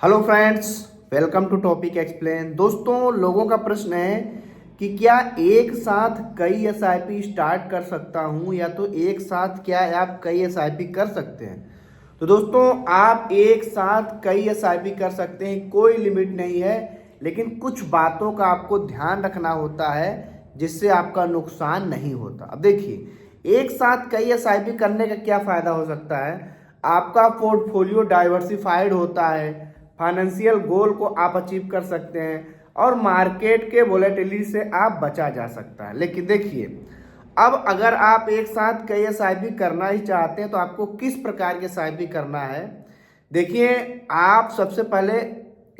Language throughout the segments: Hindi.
Hello friends, welcome to topic explain. दोस्तों, लोगों का प्रश्न है कि क्या एक साथ कई एसआईपी स्टार्ट कर सकता हूं या तो एक साथ क्या आप कई एसआईपी कर सकते हैं। तो दोस्तों, आप एक साथ कई एसआईपी कर सकते हैं, कोई लिमिट नहीं है, लेकिन कुछ बातों का आपको ध्यान रखना होता है जिससे आपका नुकसान नहीं होता। अब देखिए, एक साथ कई एसआईपी करने का क्या फायदा हो सकता है। आपका पोर्टफोलियो डाइवर्सिफाइड होता है, फाइनेंशियल गोल को आप अचीव कर सकते हैं और मार्केट के वोलेटिलिटी से आप बचा जा सकता है। लेकिन देखिए, अब अगर आप एक साथ कई एसआईपी करना ही चाहते हैं तो आपको किस प्रकार के एसआईपी करना है। देखिए, आप सबसे पहले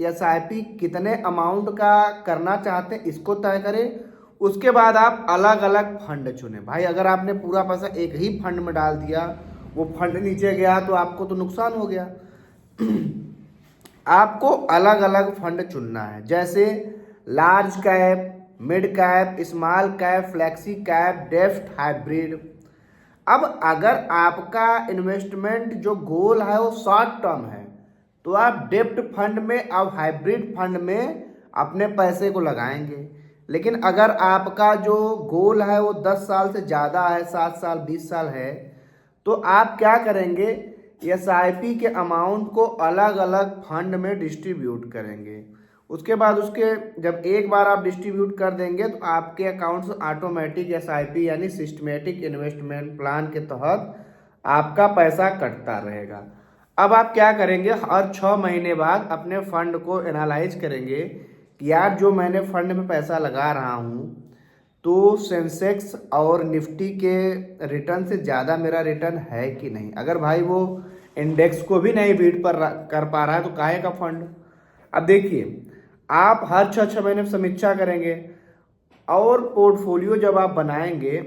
एसआईपी कितने अमाउंट का करना चाहते हैं इसको तय करें। उसके बाद आप अलग अलग फंड चुनें। भाई, अगर आपने पूरा पैसा एक ही फंड में डाल दिया, वो फंड नीचे गया तो आपको तो नुकसान हो गया। आपको अलग अलग फंड चुनना है, जैसे large cap, mid cap, small cap, flexi cap, depth, hybrid. अब अगर आपका इन्वेस्टमेंट जो गोल है वो शॉर्ट टर्म है तो आप डेप्थ फंड में और हाइब्रिड फंड में अपने पैसे को लगाएंगे। लेकिन अगर आपका जो गोल है वो 10 साल से ज़्यादा है, 7 साल, 20 साल है, तो आप क्या करेंगे, एसआईपी के अमाउंट को अलग अलग फंड में डिस्ट्रीब्यूट करेंगे। उसके बाद उसके जब एक बार आप डिस्ट्रीब्यूट कर देंगे तो आपके अकाउंट से ऑटोमेटिक एसआईपी यानी सिस्टमेटिक इन्वेस्टमेंट प्लान के तहत आपका पैसा कटता रहेगा। अब आप क्या करेंगे, हर 6 महीने बाद अपने फंड को एनालाइज करेंगे कि यार जो मैंने फंड में पैसा लगा रहा हूँ तो सेंसेक्स और निफ्टी के रिटर्न से ज़्यादा मेरा रिटर्न है कि नहीं। अगर भाई वो इंडेक्स को भी नहीं बीट पर कर पा रहा है तो काहे का फंड। अब देखिए, आप हर 6 महीने समीक्षा करेंगे और पोर्टफोलियो जब आप बनाएंगे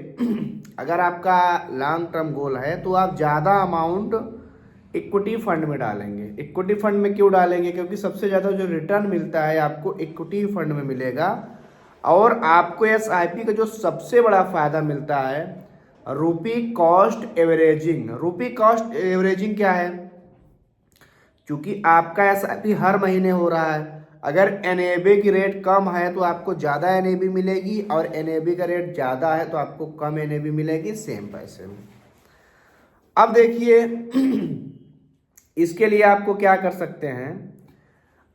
अगर आपका लॉन्ग टर्म गोल है तो आप ज़्यादा अमाउंट इक्विटी फंड में डालेंगे। इक्विटी फंड में क्यों डालेंगे, क्योंकि सबसे ज़्यादा जो रिटर्न मिलता है आपको इक्विटी फंड में मिलेगा। और आपको एसआईपी का जो सबसे बड़ा फायदा मिलता है, रूपी कॉस्ट एवरेजिंग। रूपी कॉस्ट एवरेजिंग क्या है, क्योंकि आपका एसआईपी हर महीने हो रहा है। अगर एनएबी की रेट कम है तो आपको ज़्यादा एनएबी मिलेगी और एनएबी का रेट ज़्यादा है तो आपको कम एनएबी मिलेगी सेम पैसे में। अब देखिए, इसके लिए आपको क्या कर सकते हैं।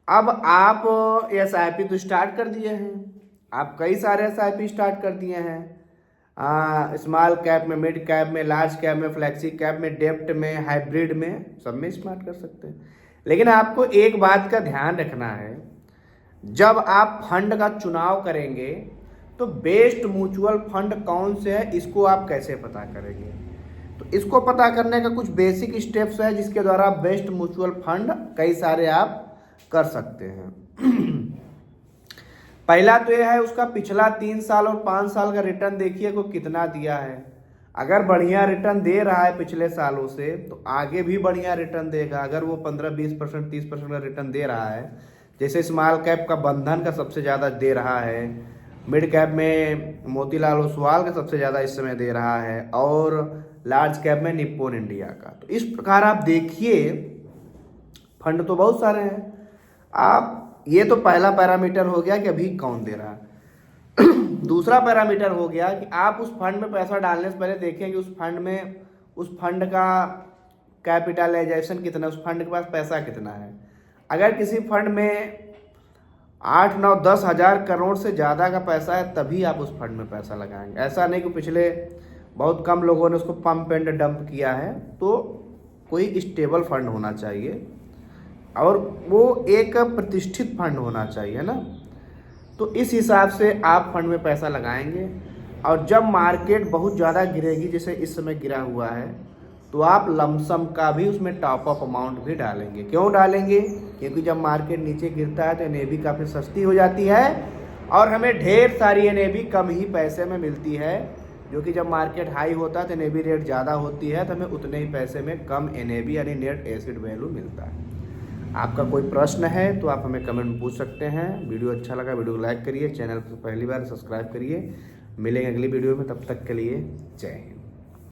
अब आप एसआईपी तो स्टार्ट कर दिए हैं, आप कई सारे एसआईपी स्टार्ट कर दिए हैं, स्मॉल कैप में, मिड कैप में, लार्ज कैप में, फ्लेक्सी कैप में, डेप्ट में, हाइब्रिड में, सब में स्टार्ट कर सकते हैं। लेकिन आपको एक बात का ध्यान रखना है, जब आप फंड का चुनाव करेंगे तो बेस्ट म्यूचुअल फंड कौन से है इसको आप कैसे पता करेंगे। तो इसको पता करने का कुछ बेसिक स्टेप्स है जिसके द्वारा आप बेस्ट म्यूचुअल फंड कई सारे आप कर सकते हैं। पहला तो यह है, उसका पिछला 3 साल और 5 साल का रिटर्न देखिए को कितना दिया है। अगर बढ़िया रिटर्न दे रहा है पिछले सालों से तो आगे भी बढ़िया रिटर्न देगा। अगर वो 15-20%, 30% का रिटर्न दे रहा है, जैसे स्मॉल कैप का बंधन का सबसे ज़्यादा दे रहा है, मिड कैप में मोतीलाल ओसवाल का सबसे ज़्यादा इस समय दे रहा है, और लार्ज कैप में निप्पॉन इंडिया का। तो इस प्रकार आप देखिए, फंड तो बहुत सारे हैं। आप ये तो पहला पैरामीटर हो गया कि अभी कौन दे रहा है। दूसरा पैरामीटर हो गया कि आप उस फंड में पैसा डालने से पहले देखें कि उस फंड का कैपिटलाइजेशन कितना, उस फंड के पास पैसा कितना है। अगर किसी फंड में 8, 9, 10 हज़ार करोड़ से ज़्यादा का पैसा है तभी आप उस फंड में पैसा लगाएंगे। ऐसा नहीं कि पिछले बहुत कम लोगों ने उसको पंप एंड डंप किया है। तो कोई स्टेबल फंड होना चाहिए और वो एक प्रतिष्ठित फंड होना चाहिए ना। तो इस हिसाब से आप फंड में पैसा लगाएंगे और जब मार्केट बहुत ज़्यादा गिरेगी, जैसे इस समय गिरा हुआ है, तो आप लमसम का भी उसमें टॉप अप अमाउंट भी डालेंगे। क्यों डालेंगे, क्योंकि जब मार्केट नीचे गिरता है तो एनएबी काफ़ी सस्ती हो जाती है और हमें ढेर सारी एनएबी कम ही पैसे में मिलती है, जो कि जब मार्केट हाई होता है तो एनएबी रेट ज़्यादा होती है तो हमें उतने ही पैसे में कम एनएबी यानी नेट एसिड वैल्यू मिलता है। आपका कोई प्रश्न है तो आप हमें कमेंट में पूछ सकते हैं। वीडियो अच्छा लगा वीडियो को लाइक करिए, चैनल पर पहली बार सब्सक्राइब करिए। मिलेंगे अगली वीडियो में, तब तक के लिए जय हिंद।